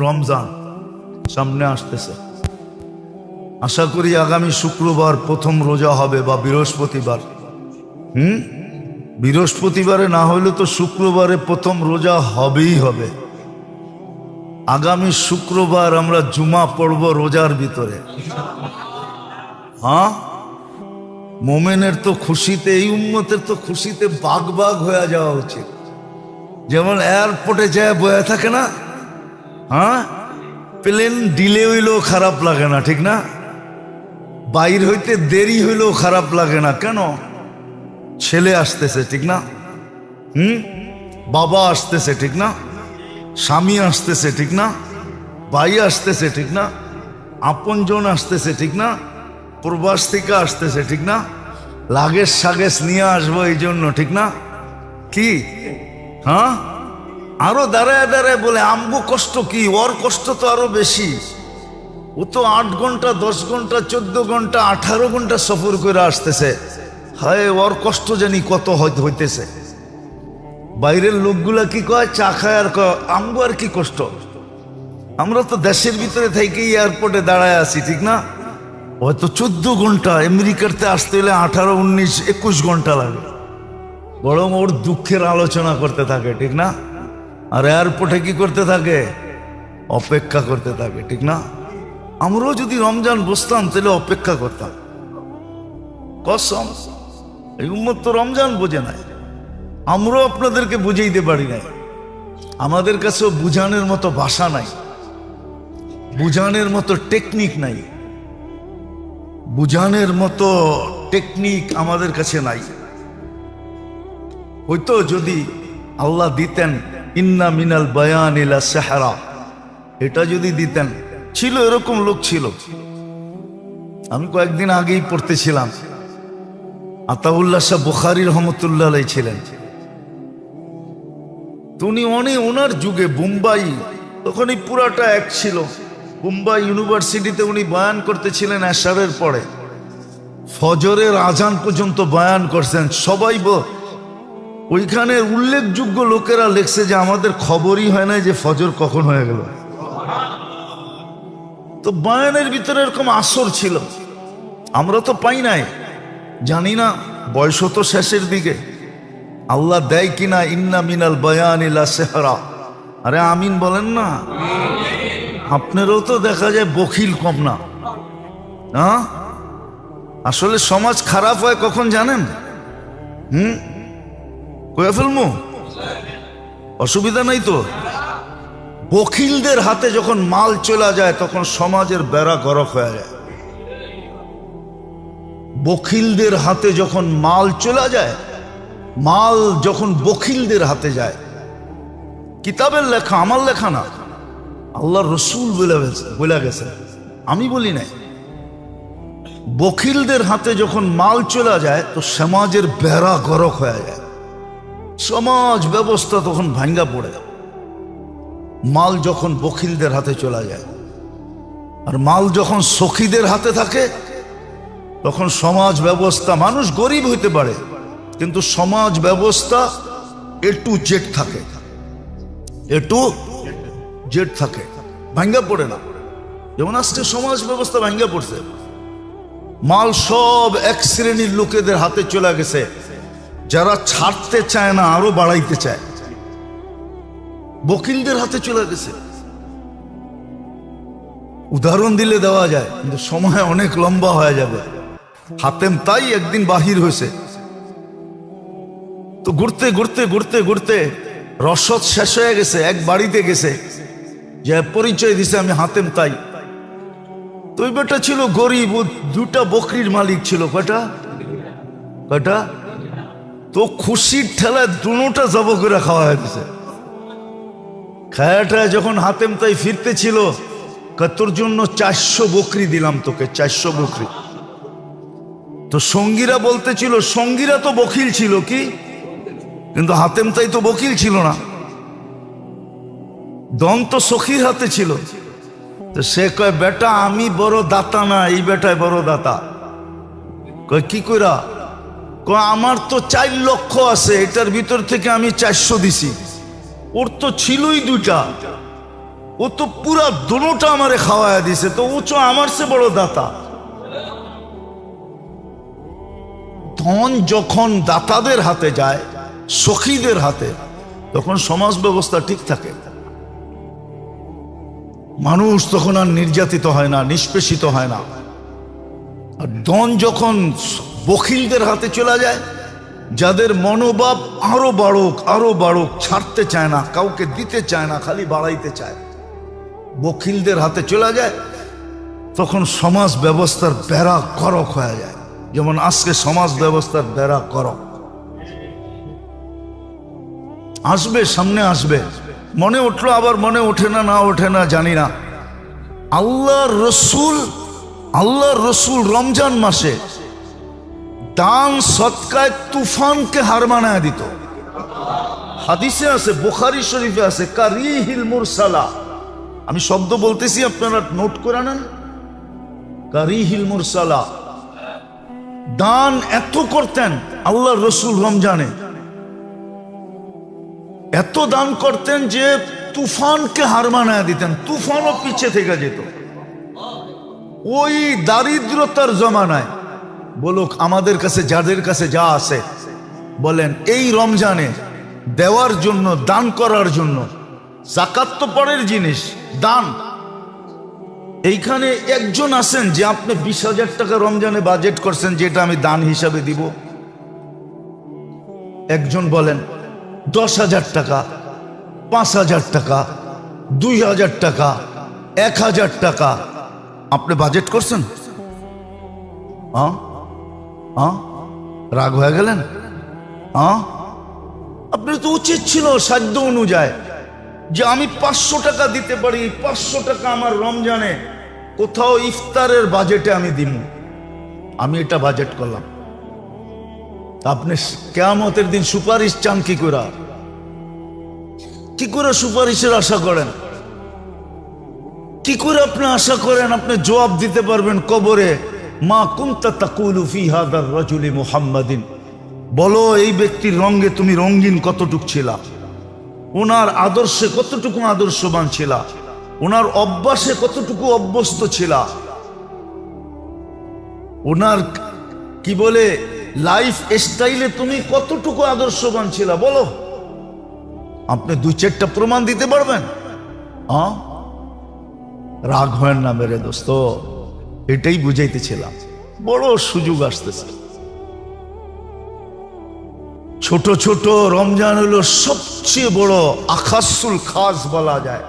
রমজান সামনে আসতেছে। আশা করি আগামী শুক্রবার প্রথম রোজা হবে বা বৃহস্পতিবার। বৃহস্পতিবারে না হইলে তো শুক্রবারে প্রথম রোজা হবেই হবে। আগামী শুক্রবার আমরা জুমা পড়ব রোজার ভিতরে। হ্যাঁ, মোমেনের তো খুশিতে, এই উম্মতের তো খুশিতে বাগ বাগ হয়ে যাওয়া উচিত। যেমন এয়ারপোর্টে যায় বয়ে থাকে না, হ্যাঁ, প্লেন ডিলে হইলেও খারাপ লাগে না, ঠিক না? বাইর হইতে দেরি হইলেও খারাপ লাগে না। কেন? ছেলে আসতেছে, ঠিক না? বাবা আসতেছে, ঠিক না? স্বামী আসতেছে, ঠিক না? ভাই আসতেছে, ঠিক না? আপনজন আসতেছে, ঠিক না? প্রবাস থেকে আসতেছে, ঠিক না? লাগেজ সাগেজ নিয়ে আসবো এই জন্য, ঠিক না? কি হ্যাঁ, আরো দাঁড়ায় দাঁড়ায় বলে আমগো কষ্ট কি, ওর কষ্ট তো আরো বেশি। ও তো 8 ঘন্টা 10 ঘন্টা 14 ঘন্টা 18 ঘন্টা সফর করে আসতেছে। হায়, ওর কষ্ট জানি কত হইতেছে। বাইরের লোকগুলা কি কয়, চা খায় আর কয় আমগো আর কি কষ্ট। আমরা তো দেশের ভিতরে থেকেই এয়ারপোর্টে দাঁড়ায় আছি, ঠিক না? হয়তো 14 ঘন্টা, আমেরিকাতে আসতে হলে 18 19 21 ঘন্টা লাগে। বরং ওর দুঃখের আলোচনা করতে থাকে, ঠিক না? আর এয়ারপোর্টে কি করতে থাকে? অপেক্ষা করতে থাকে, ঠিক না? আমরাও যদি রমজান বসতাম তাহলে অপেক্ষা করতাম। কসম, এই উম্মত তো রমজান বোঝে নাই। আমরাও আপনাদেরকে বুঝাইতে পারি নাই। আমাদের কাছেও বুঝানোর মতো ভাষা নাই, বুঝানোর মতো টেকনিক নাই, বুঝানোর মতো টেকনিক আমাদের কাছে নাই। হয়তো যদি আল্লাহ দিতেন ইন্না মিনাল বায়ান ইলা সাহরা, এটা যদি দিতেন। ছিল, এরকম লোক ছিল। আমি কয়েকদিন আগেই পড়তেছিলাম, আতাউল্লাহ শাহ বুখারী রহমতুল্লাহ আলাইহি ছিলেন। উনি ওনার যুগে বোম্বাই, তখনই পুরাটা এক ছিল। বোম্বাই ইউনিভার্সিটিতে উনি বয়ান করতেছিলেন এশারের পরে, ফজরের আজান পর্যন্ত বয়ান করছেন। সবাই ওইখানে উল্লেখযোগ্য লোকেরা লেখছে যে আমাদের খবরই হয় না যে ফজর কখন হয়ে গেল। তো বয়ানের ভিতরে এরকম আসর ছিল, আমরা তো পাই নাই, জানি না। বয়স তো শেষের দিকে, আল্লাহ দেয় কিনা ইন্না মিনাল বায়ান ইলা সাহরা। আরে আমিন বলেন না। আপনারও তো দেখা যায় বখিল কম না। হ্যাঁ, আসলে সমাজ খারাপ হয় কখন জানেন? কয়ে ফেলমু, অসুবিধা নাই তো। বখিলদের হাতে যখন মাল চলে যায় তখন সমাজের বেড়া গরক হয়ে যায়। বখিলদের হাতে যখন মাল চলে যায়, মাল যখন বখিলদের হাতে যায়, কিতাবের লেখা, আমার লেখা না, আল্লাহর রসুল বলে গেছে, আমি বলি নাই। বখিলদের হাতে যখন মাল চলে যায় তো সমাজের বেড়া গরক হয়ে যায়, সমাজ ব্যবস্থা তখন ভাঙ্গা পড়ে। মাল যখন বখিলদের হাতে চলে যায়, আর মাল যখন সখীদের হাতে থাকে তখন সমাজ ব্যবস্থা, মানুষ গরিব হইতে পারে কিন্তু সমাজ ব্যবস্থা A to Z থাকে, A to Z থাকে, ভাঙ্গা পড়ে না। যেমন আজকে সমাজ ব্যবস্থা ভাঙ্গা পড়ছে, মাল সব এক শ্রেণীর লোকেদের হাতে চলে গেছে, যারা ছাড়তে চায় না আরো বাড়াইতে চায়, বকিলদের হাতে চলে গেছে। উদাহরণ দিলে দেওয়া যায় কিন্তু সময় অনেক লম্বা হয়ে যাবে। হাতেম তাই একদিন বাহির হয়েছে, তো ঘুরতে ঘুরতে ঘুরতে ঘুরতে রসদ শেষ হয়ে গেছে। এক বাড়িতে গেছে, যে পরিচয় দিছে আমি হাতেম তাই। তো ওই বেটা ছিল গরিব, 2টা বকরির মালিক ছিল। কয়টা? তো খুশির ঠেলায় 2টা জব করে খাওয়া হয়ে গেছে। খায়াটায় যখন হাতেম তাই ফিরতে ছিল, তোর জন্য 400 বকরি দিলাম তোকে, 400 বকরি। তো সঙ্গীরা বলতেছিল, সঙ্গীরা তো বকিল ছিল কি, কিন্তু হাতেম তাই তো বকিল ছিল না, দন তো সখীর হাতে ছিল। তো সে কয়, বেটা আমি বড় দাতা না, এই বেটায় বড় দাতা। কয় কি কইরা? কয় আমার তো 4 লক্ষ আছে, এটার ভিতর থেকে আমি 400 দিছি। ওর তো ছিলই 2টা, ও ও তো পুরা দোনোটা আমারে খাওয়ায় দিছে, তো ও তো আমার চেয়ে বড় দাতা। ধন যখন দাতাদের হাতে যায়, সখীদের হাতে, তখন সমাজ ব্যবস্থা ঠিক থাকে, মানুষ তখন আর নির্যাতিত হয় না, নিষ্পেষিত হয় না। আর ধন যখন বখিলদের হাতে চলে যায়, যাদের মনোভাব আরো বাড়ুক আরো বাড়ুক, ছাড়তে চায় না, কাউকে দিতে চায় না, খালি বাড়াইতে চায়, বখিলদের হাতে চলে যায়, তখন সমাজ ব্যবস্থার বেড়া করক হয়ে যায়। যেমন আজকে সমাজ ব্যবস্থার বেড়া করক আসবে, সামনে আসবে, মনে উঠলো আবার মনে ওঠে না, না ওঠে না জানি না। আল্লাহর রসুল রমজান মাসে দান সৎকায় তুফানকে হার মানায় দিত। হাদিসে আছে, বুখারী শরীফে আছে, কারিহিল মুরসালা। আমি শব্দ বলতেছি, আপনারা নোট করে নেন। কারিহিল মুরসালা, দান এত করতেন আল্লাহর রসুল রমজানে, এত দান করতেন যে তুফানকে হার মানায় দিতেন, তুফানও পিছে থেকে যেত। ওই দারিদ্রতার জমানায় বলুক, আমাদের কাছে যাদের কাছে যা আছে বলেন, এই রমজানে দেওয়ার জন্য, দান করার জন্য, যাকাত তো পরের জিনিস, দান। এইখানে একজন আছেন যে আপনি 20,000 টাকা রমজানে বাজেট করছেন, যেটা আমি দান হিসাবে দিব? একজন বলেন 10,000 টাকা, 5,000 টাকা, 2,000 টাকা, 1,000 টাকা আপনি বাজেট করছেন? রাগ হয়ে গেলেন? আপনার তো উচিত ছিল সাধ্য অনুযায়ী যে আমি 500 টাকা দিতে পারি, 500 টাকা আমার রমজানে কোথাও ইফতারের বাজেটে আমি দিব। আমি এটা বাজেট করলাম। আপনি কিয়ামতের দিন সুপারিশ চান কি করে? কি করে সুপারিশের আশা করেন? কি করে আপনি আশা করেন আপনি জবাব দিতে পারবেন কবরে? মা কুনতা তাকুলু ফি হাদার রাজুলি মুহাম্মাদিন, বলো এই ব্যক্তির রঙে তুমি রঙিন কতটুকু ছিলা, ওনার আদর্শে কতটুকু আদর্শবান ছিলা, ওনার অভ্যাসে কতটুকু অভ্যস্ত ছিলা, ওনার কি বলে লাইফ স্টাইলে তুমি কতটুকু আদর্শবান ছিলা, বলো। আপনি 2-4টা প্রমাণ দিতে পারবেন? রাগ হয় না মেরে দোস্ত, এটাই বুঝাইতেছিলাম। বড় সুযোগ আসতেছে। ছোট ছোট রমজান হলো সবচেয়ে বড় আখাসুল খাস বলা যায়।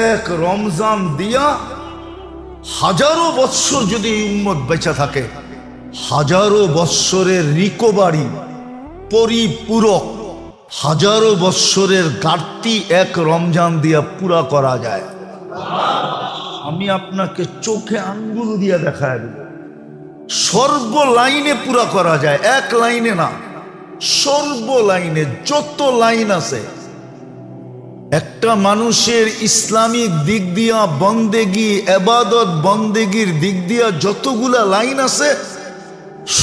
এক রমজান দিয়া হাজারো বৎসর যদি উম্মত বেঁচে থাকে, হাজারো বৎসরের রিকভারি, পরিপূরক হাজারো বৎসরের ঘাটতি এক রমজান দিয়া পুরা করা যায়। আমি আপনাকে চোখে আঙ্গুল দিয়া দেখায় দেব, সর্ব লাইনে পুরা করা যায়, এক লাইনে না, সর্ব লাইনে যত লাইন আছে। একটা মানুষের ইসলামিক দিক দিয়া বন্দেগি, এবাদত বন্দেগির দিক দিয়া যতগুলা লাইন আছে,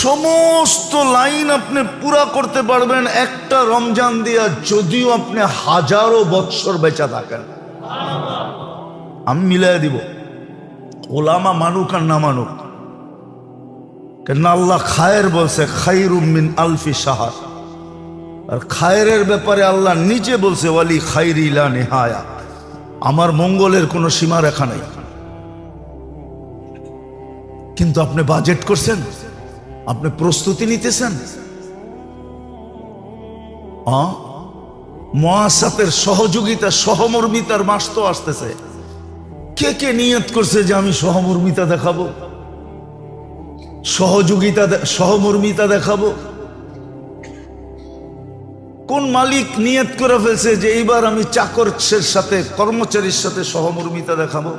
সমস্ত লাইন আপনি পুরা করতে পারবেন একটা রমজান দিয়া, যদিও আপনি হাজারো বৎসর বেঁচে থাকেন। আমি মিলাই দিব, ওলামা মানুক আর না মানুক। কেন আল্লাহ খায়ের বলছে, খায়রুম মিন আলফি শাহর। আর খায়ের ব্যাপারে আল্লাহ নিজে বলছে, ওয়ালি খায়রি লা নিহায়া, আমার মঙ্গলের কোনো সীমা রেখা নাই। কিন্তু আপনি বাজেট করছেন, আপনি প্রস্তুতি নিতেছেন। মুআসাসাতের সহযোগিতা, সহমর্মিতার মাস তো আসতেছে। কে কে নিয়ত করছে যে আমি সহমর্মিতা দেখাবো, সহযোগিতা, সহমর্মিতা দেখাবো? কোন মালিক নিয়ত করে ফেলছে যে এইবার আমি চাকরের সাথে, কর্মচারীর সাথে সহমর্মিতা দেখাবো,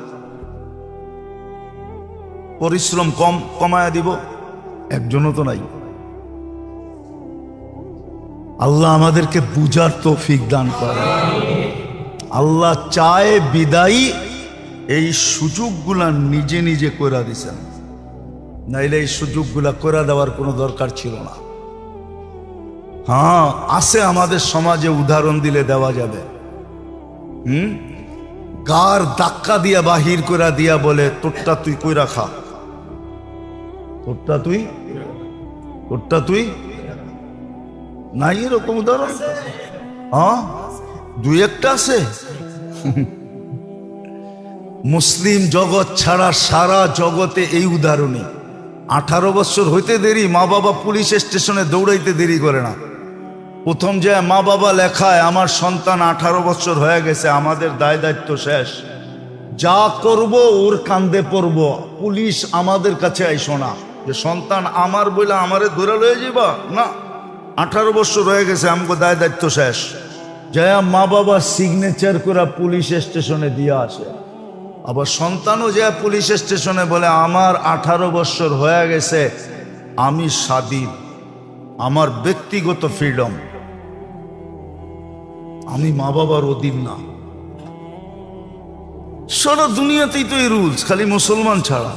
পরিশ্রম কমায়া দিব? একজনও তো নাই। আল্লাহ আমাদেরকে বুঝার তৌফিক দান করে। আল্লাহ চায় বিদায়ী এই সুযোগগুলা নিজে নিজে করে দিছেন, নাইলে এই সুযোগগুলা করে দেওয়ার কোনো দরকার ছিল না। আছে আমাদের সমাজে, উদাহরণ দিলে দেওয়া যাবে। গার ধাক্কা দিয়া বাহির করে দিয়া বলে তোরটা তুই কইরা খা, তোরটা তুই নাই এরকম উদাহরণ? হ্যাঁ, দুই একটা আছে। মুসলিম জগৎ ছাড়া সারা জগতে এই উদাহরণই। 18 বছর হইতে দেরি, মা বাবা পুলিশ স্টেশনে দৌড়াইতে দেরি করে না। প্রথম যে মা বাবা লেখায় আমার সন্তান 18 বছর হয়ে গেছে, আমাদের দায় দায়িত্ব শেষ, যা করব ওর কান্দে পড়ব, পুলিশ আমাদের কাছে আইসো না যে সন্তান আমার বলে আমারে ধরে লয়ে যাবা না। 18 বছর হয়ে গেছে, আমাকে দায় দায়িত্ব শেষ। যা মা বাবা সিগনেচার করে পুলিশ স্টেশনে দিয়ে আসে। আবার সন্তানও যে পুলিশ স্টেশনে বলে আমার 18 বছর হয়ে গেছে, আমি স্বাধীন, আমার ব্যক্তিগত ফ্রিডম, আমি মা বাবার অধীন না। সারা দুনিয়াতেই তো এই রুলস, খালি মুসলমান ছাড়া।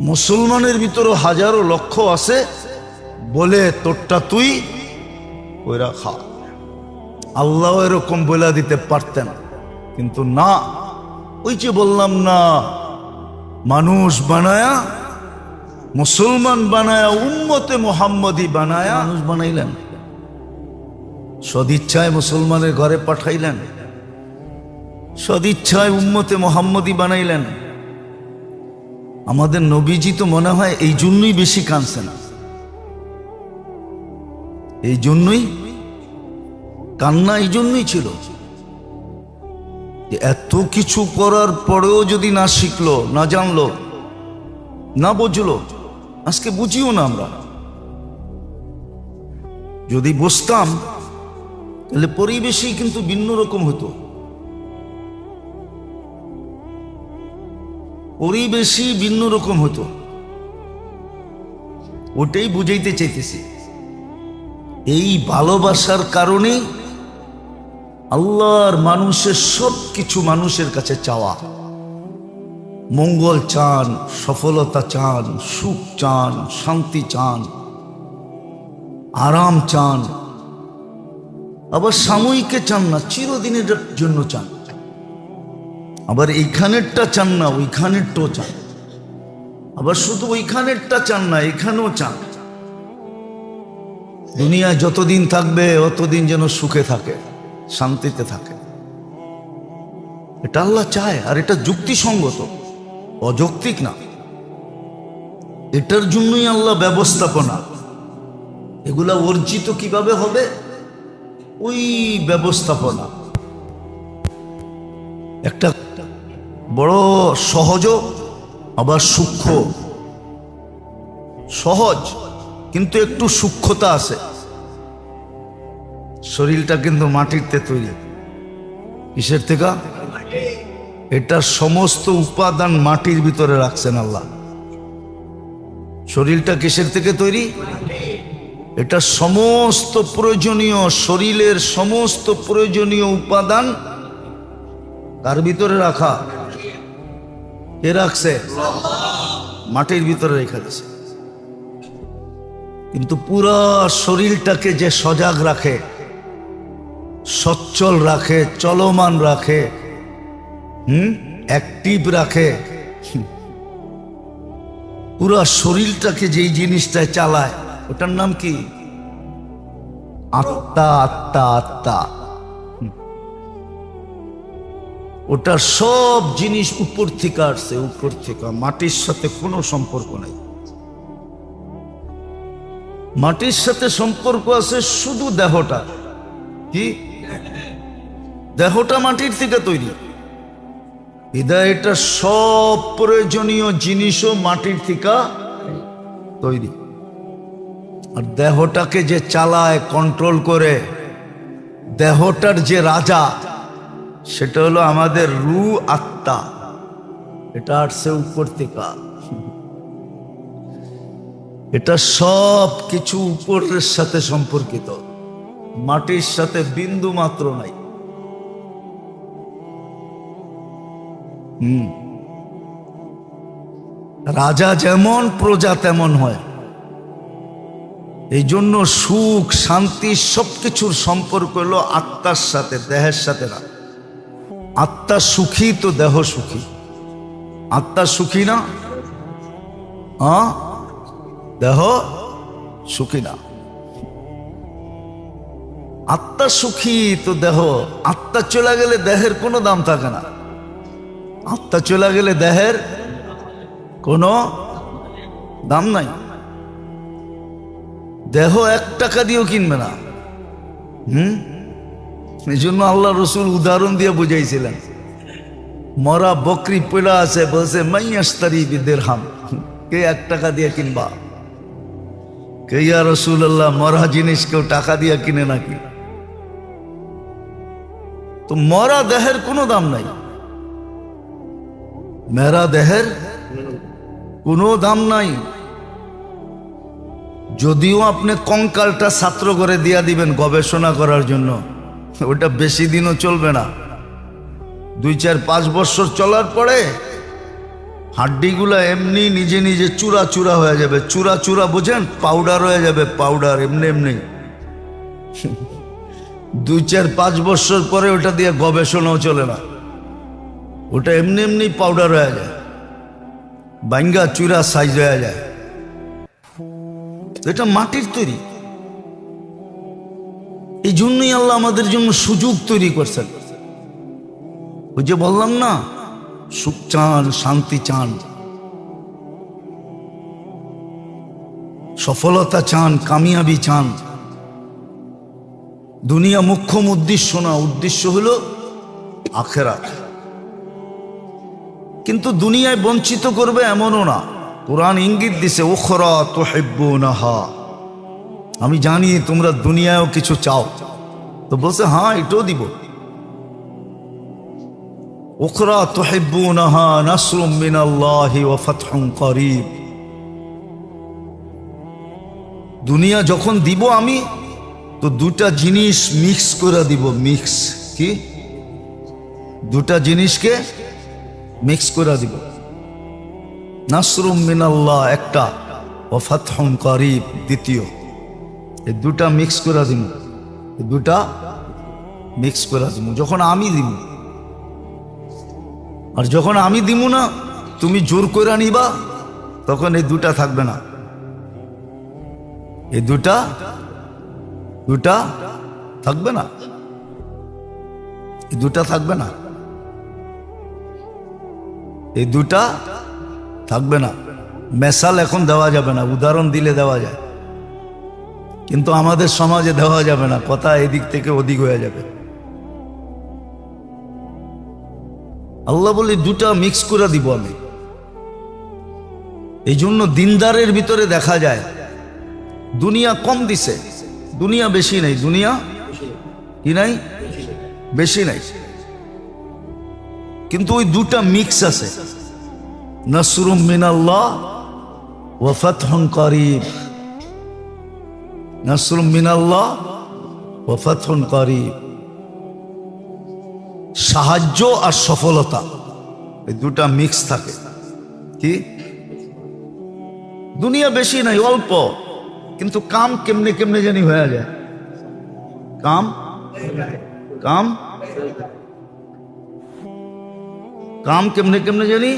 মুসলমানের ভিতরে হাজারো লক্ষ আছে বলে তোরটা তুই ওইরা খা। আল্লাহ এরকম বলে দিতে পারতেন, কিন্তু না। ওই যে বললাম না, মানুষ বানায়া, মুসলমান বানায়া, উম্মতে মুহাম্মদী বানায়া মানুষ বানাইলেন, সদিচ্ছায় মুসলমানের ঘরে পাঠাইলেন, সদিচ্ছায় উম্মতে মুহাম্মদী বানাইলেন। আমাদের নবীজি তো মনে হয় এই জন্যই বেশি কাঁদছেন, এই জন্যই কান্না, এই জন্যই ছিল যে এত কিছু করার পরেও যদি না শিখলো, না জানলো, না বুঝলো, আজকে বুঝিও না আমরা। যদি বুঝতাম তাহলে পরিবেশই কিন্তু ভিন্ন রকম হতো, পরিবেশই ভিন্ন রকম হতো। ওটাই বুঝাইতে চাইতেছি। এই ভালোবাসার কারণে আল্লাহর মানুষের সব কিছু মানুষের কাছে চাওয়া, মঙ্গল চান, সফলতা চান, সুখ চান, শান্তি চান, আরাম চান। আবার সাময়িকে চান না, চিরদিনের জন্য চান। আবার এইখানেরটা চান না, ওইখানেরটাও চান। আবার শুধু ওইখানেরটা চান না, এখানেও চান। দুনিয়ায় যতদিন থাকবে অতদিন যেন সুখে থাকে, শান্তিতে থাকে। এটা আল্লাহ চায়, আর এটা যুক্তিসঙ্গত, অযৌক্তিক না। এটার জন্যই আল্লাহ ব্যবস্থাপনা। এগুলা অর্জিত কিভাবে হবে? ওই ব্যবস্থাপনা। একটা বড় সহজ আবার সূক্ষ্ম। সহজ কিন্তু একটু সূক্ষ্মতা আছে। শরীরটা কিন্তু মাটিতে তৈরি। কিসের থেকে? এটার সমস্ত উপাদান মাটির ভিতরে রাখছেন আল্লাহ। শরীরটা কিসের থেকে তৈরি? এটা সমস্ত প্রয়োজনীয়, শরীরের সমস্ত প্রয়োজনীয় উপাদান কার ভিতরে রাখা? কে রাখছে? মাটির ভিতরে রেখে দিয়েছে। কিন্তু পুরা শরীরটাকে যে সজাগ রাখে, সচ্ছল রাখে, চলমান রাখে, অ্যাক্টিভ রাখে, পুরা শরীরটাকে যেই জিনিসটায় চালায়, ওটার নাম কি? আত্মা। আত্মা আত্মা। ওটা সব জিনিস উপর থেকে আসছে, উপর থেকে। মাটির সাথে কোনো সম্পর্ক নাই। মাটির সাথে সম্পর্ক আছে শুধু দেহটা। কি? দেহটা মাটির থেকে তৈরি। এটা সব প্রয়োজনীয় জিনিসও মাটির থেকে তৈরি। আর দেহটাকে যে চালায়, কন্ট্রোল করে, দেহটার যে রাজা, সেটা হলো আমাদের রূহ, আত্মা। এটা আসছে উপর থেকে। এটা সব কিছু উপরের সাথে সম্পর্কিত, মাটির সাথে বিন্দু মাত্র নাই। রাজা যেমন, প্রজা তেমন হয়। এই জন্য সুখ, শান্তি সবকিছুর সম্পর্ক হলো আত্মার সাথে, দেহের সাথে না। আত্মা সুখী তো দেহ সুখী। আত্মা সুখী না? দেহ সুখী না। আত্মা সুখী তো দেহ। আত্মা চলে গেলে দেহের কোনো দাম থাকে না। আত্মা চলে গেলে দেহের কোনো দাম নাই। দেহ 1 টাকা দিয়েও কিনবে না। এই জন্য আল্লাহ রসুল উদাহরণ দিয়ে বুঝাইছিলেন। মরা বকরি পড়া আছে, বলছে মাইয়াস্তারি বিদিরহাম, কে 1 টাকা দিয়ে কিনবা? কে ইয়া রাসূলুল্লাহ, মরা জিনিস কেউ টাকা দিয়ে কিনে নাকি? তো মরা দেহের কোনো দাম নাই। মেরা দেহের কোনো দাম নাই। যদিও আপনি কঙ্কালটা ছাত্র করে দিয়া দিবেন গবেষণা করার জন্য, ওটা বেশি দিনও চলবে না। 2, 4, 5 বছর চলার পরে হাড্ডিগুলা এমনি নিজে নিজে চূড়া চূড়া হয়ে যাবে। চূড়া চূড়া বোঝেন? পাউডার হয়ে যাবে, পাউডার এমনি এমনি। 2, 4, 5 বছর পরে ওটা দিয়ে গবেষণাও চলে না, ওটা এমনি এমনি পাউডার হয়ে যায়, বাঙ্গা চূড়া সাইজ হয়ে যায়। এটা মাটির তৈরি। এই জন্যই আল্লাহ আমাদের জন্য সুযোগ তৈরি করছেন। ওই যে বললাম না, সুখ চান, শান্তি চান, সফলতা চান, কামিয়াবি চান। দুনিয়া মুখ্যম উদ্দেশ্য না, উদ্দেশ্য হলো আখিরাত। কিন্তু দুনিয়ায় বঞ্চিত করবে এমনও না। কুরআন ইঙ্গিত দিছে, উখরা তুহিব্বুনাহা, আমি জানি তোমরা দুনিয়ায়ও কিছু চাও। তো বলছে হ্যাঁ, এটাও দিব। উখরা তুহিব্বুনাহা নাসরুম মিনাল্লাহি ওয়া ফাতহুন করিব। দুনিয়া যখন দিব আমি, তো 2টা জিনিস মিক্স করে দিব। মিক্স কি? 2টা জিনিসকে মিক্স করে দিব। নাসরুম মিনাল্লাহ একটা, ওয়া ফাতহুন করিব দ্বিতীয়। এই 2টা মিক্স করে দিব। এই 2টা মিক্স করে দিব যখন আমি দিব। আর যখন আমি দিব না, তুমি জোর করে নিবা, তখন এই 2টা থাকবে না। এই 2টা থাকবে না। এই 2টা থাকবে না। এই 2টা থাকবে না। মেসাল এখন দেওয়া যাবে না, উদাহরণ দিলে দেওয়া যায়, কিন্তু আমাদের সমাজে দেওয়া যাবে না। কথা এদিক থেকে ওদিক হয়ে যাবে। আল্লাহ বলে 2টা মিক্স করে দিব আমি। এই জন্য দিনদারের ভিতরে দেখা যায় দুনিয়া কম দিছে, দুনিয়া বেশি নাই। দুনিয়া কি নাই? বেশি নাই। কিন্তু ওই 2টা মিক্স আছে, নাসরুম মিনাল্লাহ ওয়া ফাতহুন করিব। নাসরুম মিনাল্লাহ ওয়া ফাতহুন করিব। সাহায্য আর সফলতা, এই 2টা মিক্স থাকে। কি? দুনিয়া বেশি নাই, অল্প, কিন্তু কাম কেমনে কেমনে জানি হয়ে যায়। কাম কাম কাম কেমনে কেমনে জানি।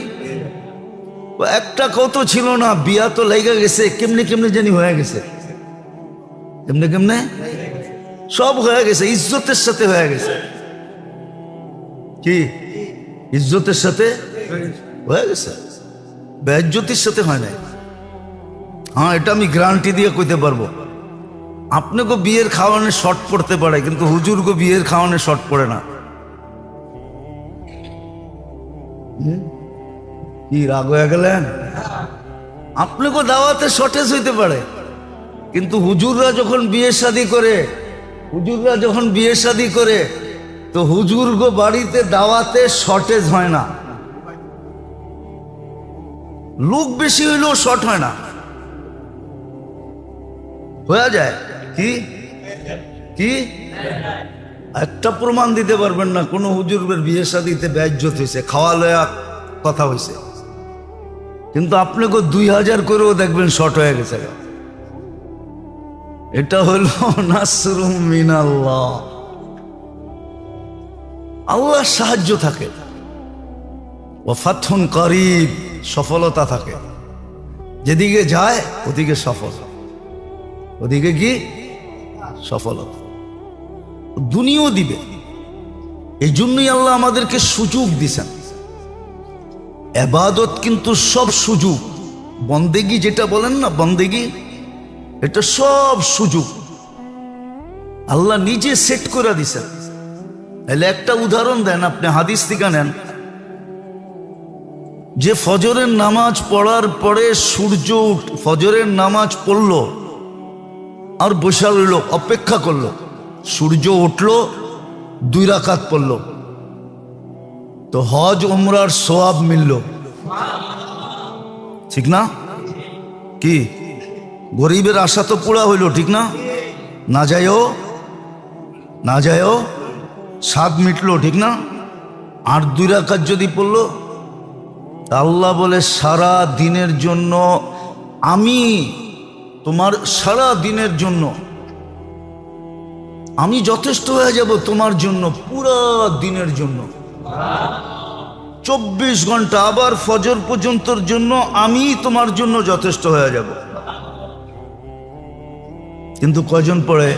একটা কত ছিল না, বিয়া তো লেগে গেছে, কেমনে কেমনে জানি হয়ে গেছে। কেমনে কেমনে সব হয়ে গেছে, ইজ্জতের সাথে হয়ে গেছে। কি? ইজ্জতের সাথে হয়ে গেছে, বেইজ্জতির সাথে হয় নাই। হ্যাঁ, এটা আমি গ্যারান্টি দিয়ে কইতে পারবো। আপনাকে বিয়ের খাওয়ানো শর্ট পড়তে পারে, কিন্তু হুজুরকে বিয়ের খাওয়ানো শর্ট পড়ে না। কি রাগ হয়ে গেলেন? আপনাকে দাওয়াতে শর্টেজ হইতে পারে, কিন্তু হুজুররা যখন বিয়ে শাদী করে, তো হুজুরগো বাড়িতে দাওয়াতে শর্টেজ হয় না। লোক বেশি হইলেও শর্ট হয় না, হয়ে যায়। কি কি একটা প্রমাণ দিতে পারবেন না কোন হুজুরের বিয়ে শাদীতে বেইজ্জত হয়েছে, খাওয়া লয়া কথা হয়েছে, কিন্তু আপনাকে 2000 করেও দেখবেন শর্ট হয়ে গেছে। এটা হলো নাসরুম মিনাল্লাহ। আল্লাহর সাহায্য থাকে, ওয়া ফাতহুন করিব, সফলতা থাকে। যেদিকে যায় ওদিকে সফল, ওদিকে কি সফলতা, দুনিয়াও দিবে। এই জন্যই আল্লাহ আমাদেরকে সুযোগ দিছেন। ইবাদত কিন্তু সব সুযোগ, বন্দেগি যেটা বলেন না, বন্দেগি, এটা সব সুযোগ আল্লাহ নিজে সেট করে দিছেন। তাহলে একটা উদাহরণ দেন, আপনি হাদিস থেকে নেন, যে ফজরের নামাজ পড়ার পরে সূর্য ফজরের নামাজ পড়লো আর বসে রইল, অপেক্ষা করলো, সূর্য উঠলো, 2 রাকাত পড়লো, তো হজ উমরার সওয়াব মিলল, ঠিক না? কি গরিবের আশা তো পুরা হইল, ঠিক না? না যায়ও স্বাদ মিটলো, ঠিক না? আর 2 রাকাত যদি পড়লো, আল্লাহ বলে সারা দিনের জন্য আমি তোমার, সারা দিনের জন্য আমি যথেষ্ট হয়ে যাব তোমার জন্য, পুরা দিনের জন্য, 24 ঘন্টা, আবার ফজর পর্যন্তর জন্য আমি তোমার জন্য যথেষ্ট হয়ে যাব। কিন্তু কয়জন পড়ে?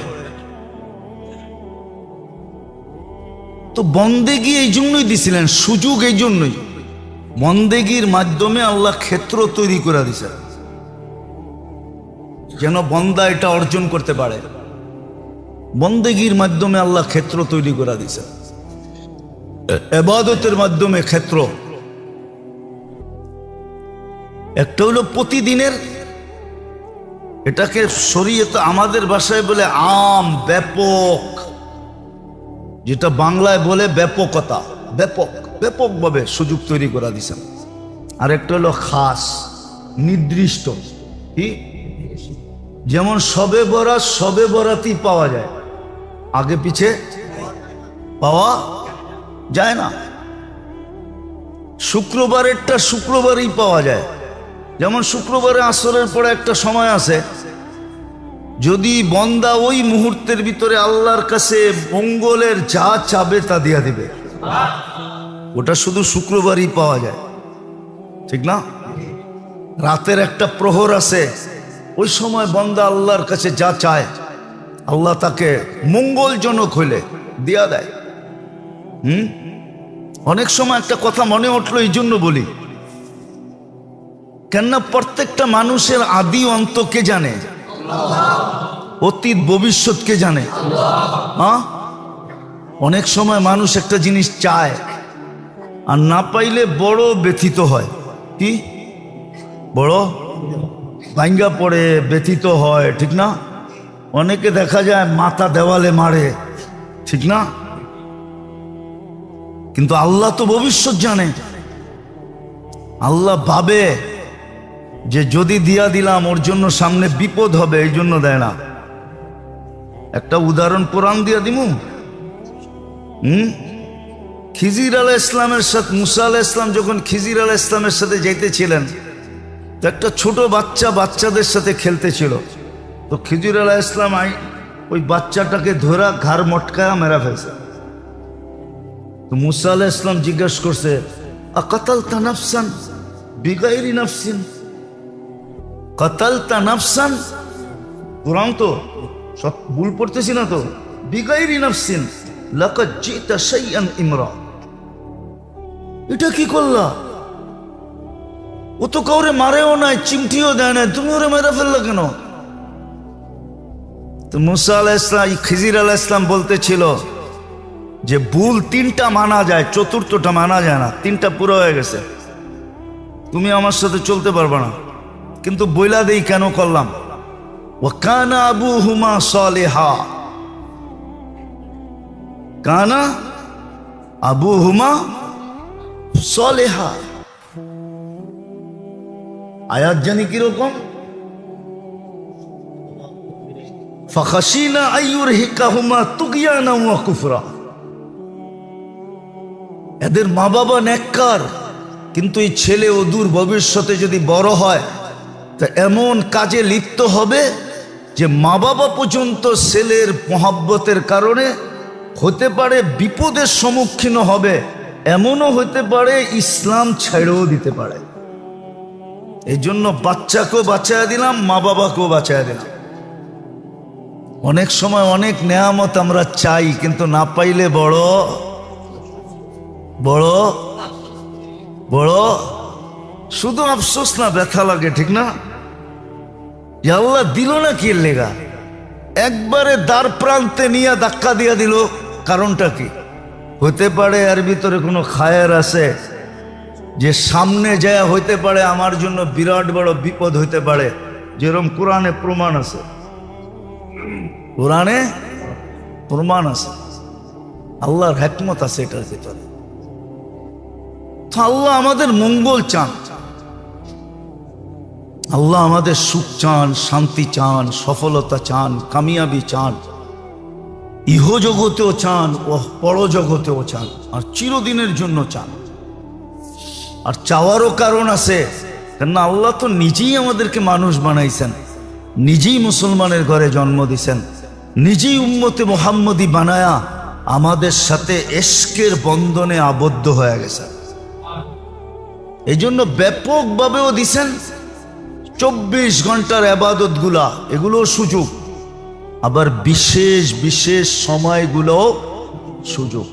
তো বন্দেগি এই জন্যই দিছিলেন, সুযোগ এই জন্যই, বন্দেগির মাধ্যমে আল্লাহ ক্ষেত্র তৈরি করে দিছে, যেন বন্দা এটা অর্জন করতে পারে। বন্দেগির মাধ্যমে আল্লাহ ক্ষেত্র তৈরি করে দিছে, ইবাদতের মাধ্যমে ক্ষেত্র। একটা হলো প্রতিদিনের, এটাকে শরীয়তে আমাদের ভাষায় বলে আম, ব্যাপক, যেটা বাংলায় বলে ব্যাপকতা, ব্যাপকভাবে সুযোগ তৈরি করে দিছেন। আর একটা হলো খাস, নির্দিষ্ট, কি? যেমন শবে বরাতই পাওয়া যায়, আগে পিছে পাওয়া যায় না। শুক্রবারেরটা শুক্রবারই পাওয়া যায়, যেমন শুক্রবারে আসরের পরে একটা সময় আছে, যদি বন্দা ওই মুহূর্তের ভিতরে আল্লাহর কাছে মঙ্গলের যা চাবে তা দিয়া দিবে, ওটা শুধু শুক্রবারই পাওয়া যায়, ঠিক না? রাতের একটা প্রহর আছে, ওই সময় বন্দা আল্লাহর কাছে যা চায় আল্লাহ তাকে মঙ্গলজনক হইলে দিয়া দেয়। অনেক সময় একটা কথা মনে উঠলো, এই জন্য বলি, কেননা প্রত্যেকটা মানুষের আদি অন্ত কে জানে? অতীত ভবিষ্যৎ কে জানে? হ্যাঁ, অনেক সময় মানুষ একটা জিনিস চায় আর না পাইলে বড় ব্যথিত হয়, কি বড় ভাঙ্গা পড়ে ব্যথিত হয়, ঠিক না? অনেকে দেখা যায় মাথা দেওয়ালে মারে, ঠিক না? কিন্তু আল্লাহ তো ভবিষ্যৎ জানে। আল্লাহ ভাবে যে যদি দিয়া দিলাম ওর জন্য সামনে বিপদ হবে, এই জন্য দেয় না। একটা উদাহরণ কোরআন দিয়া দিমু। খিজির আলাইহিস ইসলামের সাথে মুসা আলাইহিস ইসলাম যখন খিজির আলাইহিস ইসলামের সাথে যাইতেছিলেন, তো একটা ছোট বাচ্চাদের সাথে খেলতেছিল, তো খিজির আলাইহিস ইসলাম ওই বাচ্চাটাকে ধরা ঘাড় মটকায়া মেরা ফেলছে। তো মুসা আলাইহিস ইসলাম জিজ্ঞাসা করছে, আকাতালতা নাফসান বিগাইরি নাফসিন, কাতালতা নাফসান, কোরআন তো ভুল পড়তেছি না তো, বিগাইরি নাফসিন লাকাদ জিতা শাইআন ইমরা, এটা কি করলা? ও তো কাউরে মারেও নাই, চিমটিও দেয় না, তুমি ওরে মেরে ফেললা কেন? তো মুসা আলাইহিস ইসলাম, খিজির আলাইহিস ইসলাম বলতেছিল যে ভুল 3টা মানা যায়, 4টা মানা যায় না, 3টা পুরো হয়ে গেছে, তুমি আমার সাথে চলতে পারবে না, কিন্তু বইলা দেই কেন করলাম। ওয়া কানা আবুহুমা সালিহা, কানা আবুহুমা সালিহা। আয়াত জানি কিরকম, ফাখাশিনা আইয়ুরহিকাহুমা তুগয়ানা ওয়া কুফরা। এদের মা বাবা নেককার, কিন্তু এই ছেলে অদূর ভবিষ্যতে যদি বড় হয় তা এমন কাজে লিপ্ত হবে যে মা বাবা পর্যন্ত ছেলের মহব্বতের কারণে হতে পারে বিপদের সম্মুখীন হবে, এমনও হতে পারে ইসলাম ছেড়েও দিতে পারে। এই জন্য বাচ্চাকেও বাঁচায় দিলাম, মা বাবাকেও বাঁচায় দিলাম। অনেক সময় অনেক নেয়ামত আমরা চাই, কিন্তু না পাইলে বড় বড় বড় শুধু আফসোস না, ব্যথা লাগে, ঠিক না? আল্লাহ দিল না কি লেগা, একবারে দ্বার প্রান্তে নিয়ে ধাক্কা দিয়া দিল, কারণটা কি? হতে পারে এর ভিতরে কোনো খায়ের আছে, যে সামনে যায় হইতে পারে আমার জন্য বিরাট বড় বিপদ হইতে পারে। যেরকম কোরআনে প্রমাণ আছে, কোরআনে প্রমাণ আছে, আল্লাহর হিকমত আছে এটার ভিতরে। তো আল্লাহ আমাদের মঙ্গল চান, আল্লাহ আমাদের সুখ চান, শান্তি চান, সফলতা চান, কামিয়াবি চান, ইহ জগতেও চান ও পরজগতেও চান, আর চিরদিনের জন্য চান। আর চাওয়ারও কারণ আছে, কেননা আল্লাহ তো নিজেই আমাদেরকে মানুষ বানাইছেন, নিজেই মুসলমানের ঘরে জন্ম দিছেন, নিজেই উম্মতে মুহাম্মদী বানায়া আমাদের সাথে ইশকের বন্ধনে আবদ্ধ হয়ে গেছেন। এই জন্য ব্যাপকভাবেও দিছেন 24 ঘন্টার ইবাদত গুলা, এগুলো সুযোগ, আবার বিশেষ বিশেষ সময়গুলো সুযোগ।